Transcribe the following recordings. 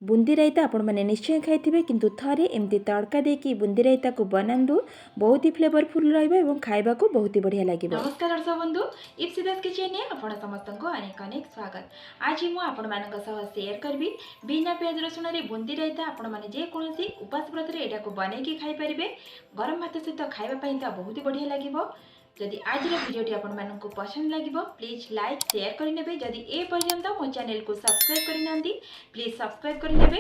बूंदी रायता आपण मैंने निश्चय खाई किंतु थरे एमती तड़का देकी बूंदी रायता को बनातु बहुत ही फ्लेवरफुल रहा खाइबा को बहुत ही बढ़िया लगे। नमस्कार दर्शक बंधु, इप्सिता किचन में आपण समस्त को अनेक अनेक स्वागत। आज मु आपण मानक सह शेयर करबी बिना प्याज रसुण रे बूंदी रायता आपण माने जे कोनोसी उपास व्रत रे एटा को बनै की खाई परिबे। गरम भात सहित खाइबा पई ता बहुत ही बढ़िया लागिबो। जदि आज रो वीडियोटी आपण मानक पसंद लागिबो प्लीज लाइक शेयर करि नेबे। जदि ए पर्यंत मो चैनल को सब्सक्राइब करि नांदी प्लीज सब्सक्राइब करि नेबे।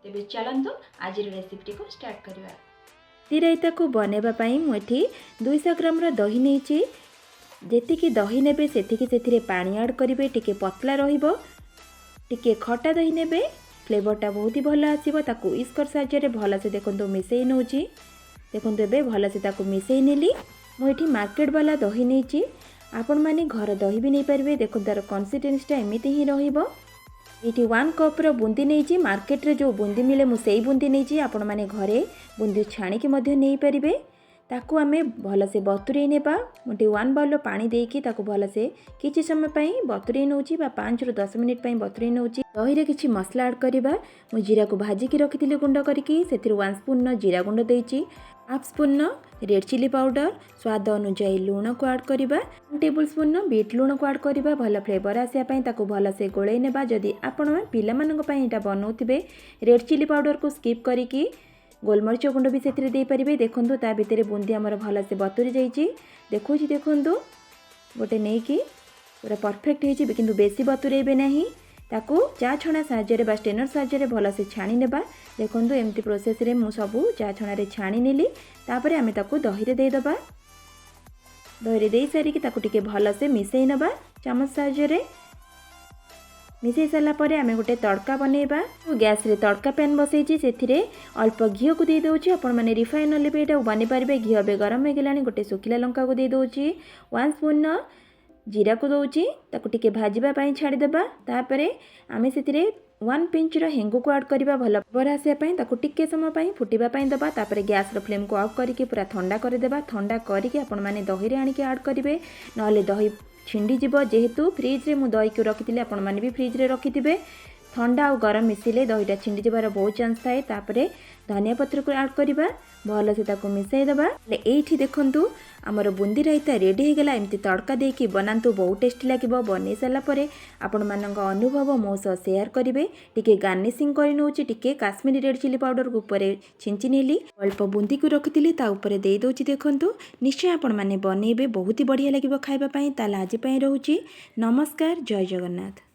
तेबे चलंतु आज रो रेसिपी को स्टार्ट करिबा। बूंदी रायता को बनेबा पई मु एठी 200 ग्राम रो दही नेची। जेतिकी दही नेबे सेतिकी सेथिरे पानी ऐड करिवे। टिके पतला रहिबो, टिके खटा दही नेबे, फ्लेवरटा बहुत ही भल आसीबो। ताकू इस्कर साहाय्य भल से देखंतु मिसेई नउची। देखंतु एबे भल से ताकू मिसेई नेली। मु एठी मार्केट वाला दही नेची, आपण माने घर दही भी नै परिबे। देखो तार कंसिस्टेंसीटा एमिति ही रहिबो। एठी 1 कप रो बूंदी नेची। मार्केट रे जो बूंदी मिले मु सेई बूंदी नेची। आपण माने घरे बूंदी छाणी के मध्य नै परिबे। ताकू आमे भल से बतुरई नेबा। मुठी 1 बाउल पानी देकी ताकू भल से किछि समय पई बतुरई नउची बा 5 रु 10 मिनिट पई बतुरई नउची। दही रे किछि मसला ऐड करबा। मु जीरा को भाजी की रखिथिले गुंड करके सेथिर 1 स्पून जीरा गुंड देइची। Half spoon red chili powder, स्वाद अनुसार लूण को ऐड करबा। 1 टेबल स्पून बीट लूण को ऐड करबा। भल फ्लेवर आसिया पई ताकू भल से गोळै नेबा। जदि आपण पिला मानक पई एटा बनौथिबे रेड चिली पाउडर को स्किप करिकी गोलमरीच गुंड भी से दे पारे। देखो ता भितर बूंदी आमर भल से बतुरी जाइए। देखो देखु गोटे नहीं कि पूरा परफेक्ट हो कि बेसी बतुरेबे नहीं। ताकू चा छणा साहाय्य स्टेनर साहाय्य भल से छाणी नेबा। देखो एमती प्रोसेस रे मु सबू चा छणा छाणी नेली। तापर आमे ताकू दही रे दे दबा। दही रे दे सारिकी ताकू टिके भल से मिसई नबा चामच साहाय्य। मिसई सारा पर आम गोटे तड़का बनैबा। गैस रे तड़का पैन बसैची से अल्प घी को दे दउची। आपण माने रिफाइन ऑयल भी एटा बनै पारिबे। घी अबे गरम हो गलानी। गोटे सुखिला लंका को दे दउची। 1 स्पून जीरा को दउची। ताकू टिके भाजिबा पई छाडी देबा। तापरे आमे सेतिरे 1 पिंच रो हिंग को ऐड करबा। भल फ्लेवर आसे पई ताकू टिके समय पई फुटिबा पई दबा। तापरे गैस रो फ्लेम को ऑफ करके पूरा ठंडा कर देबा। ठंडा करके आपण माने दही रे आनी के ऐड करिवे, नले दही छिंडी जीव। जेहेतु फ्रिज रे मु दही को रखिथिले आपण माने भी फ्रिज रे रखिथिबे। ठंडा और गरम मिसिले दहीटा छिंडी जीवार बहुत चांस थाए। तापरे धनिया पत्र को ऐड करबा। भल से ताको मिसई दबा। एठी देखंतु हमर बूंदी रायता रेडी हो गला। एमती तड़का देकी बनांतु बहुत टेस्टी लागिबो। बनै साला परे आपण मानक अनुभव मो सह शेयर करिवे। टिके गार्निशिंग करि नउची। टिके काश्मीरी रेड चिली पाउडर को ऊपर छिंची नेली। अल्प बूंदी को रखिथिली ता ऊपर दे दोची। देखंतु निश्चय आपण माने बनेबे बहुत ही बढ़िया लागिबो खाइबा पई। ताला आज पई रहूची। नमस्कार, जय जगन्नाथ।